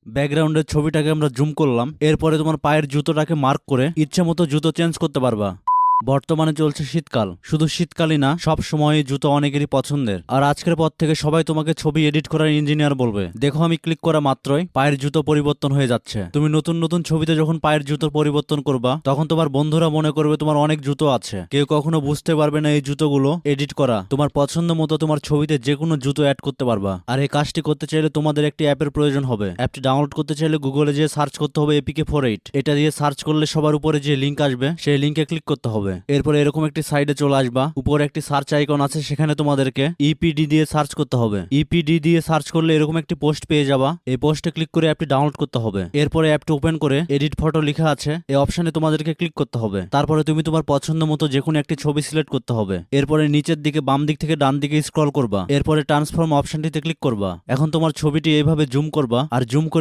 ব্যাকগ্রাউন্ডের ছবিটাকে আমরা জুম করলাম। এরপরে তোমার পায়ের জুতোটাকে মার্ক করে ইচ্ছে মতো জুতো চেঞ্জ করতে পারবা। বর্তমানে চলছে শীতকাল, শুধু শীতকালই না, সব সময় জুতো অনেকেরই পছন্দের। আর আজকের পর থেকে সবাই তোমাকে ছবি এডিট করার ইঞ্জিনিয়ার বলবে। দেখো, আমি ক্লিক করা মাত্রই পায়ের জুতো পরিবর্তন হয়ে যাচ্ছে। তুমি নতুন নতুন ছবিতে যখন পায়ের জুতো পরিবর্তন করবা, তখন তোমার বন্ধুরা মনে করবে তোমার অনেক জুতো আছে। কেউ কখনো বুঝতে পারবে না এই জুতোগুলো এডিট করা। তোমার পছন্দ মতো তোমার ছবিতে যে কোনো জুতো অ্যাড করতে পারবা। আর এই কাজটি করতে চাইলে তোমাদের একটি অ্যাপের প্রয়োজন হবে। অ্যাপটি ডাউনলোড করতে চাইলে গুগলে যেয়ে সার্চ করতে হবে APK48। এটা দিয়ে সার্চ করলে সবার উপরে যে লিঙ্ক আসবে সেই লিঙ্কে ক্লিক করতে হবে। এরপরে এরকম একটি সাইডে চলে আসবা, উপরে একটি সার্চ আইকন আছে, সেখানে তোমাদেরকে ইপিডি দিয়ে সার্চ করতে হবে। ইপিডি দিয়ে সার্চ করলে এরকম একটি পোস্ট পেয়ে যাবা। এই পোস্টে ক্লিক করে অ্যাপটি ডাউনলোড করতে হবে। এরপরে অ্যাপটি ওপেন করে এডিট ফটো লেখা আছে এই অপশনে তোমাদেরকে ক্লিক করতে হবে। তারপরে তুমি তোমার পছন্দ মতো যে কোনো একটি ছবি সিলেক্ট করতে হবে। এরপরে নিচের দিকে বাম দিক থেকে ডান দিকে স্ক্রল করবা। এরপরে ট্রান্সফর্ম অপশনটিতে ক্লিক করবা। এখন তোমার ছবিটি এইভাবে জুম করবা, আর জুম করে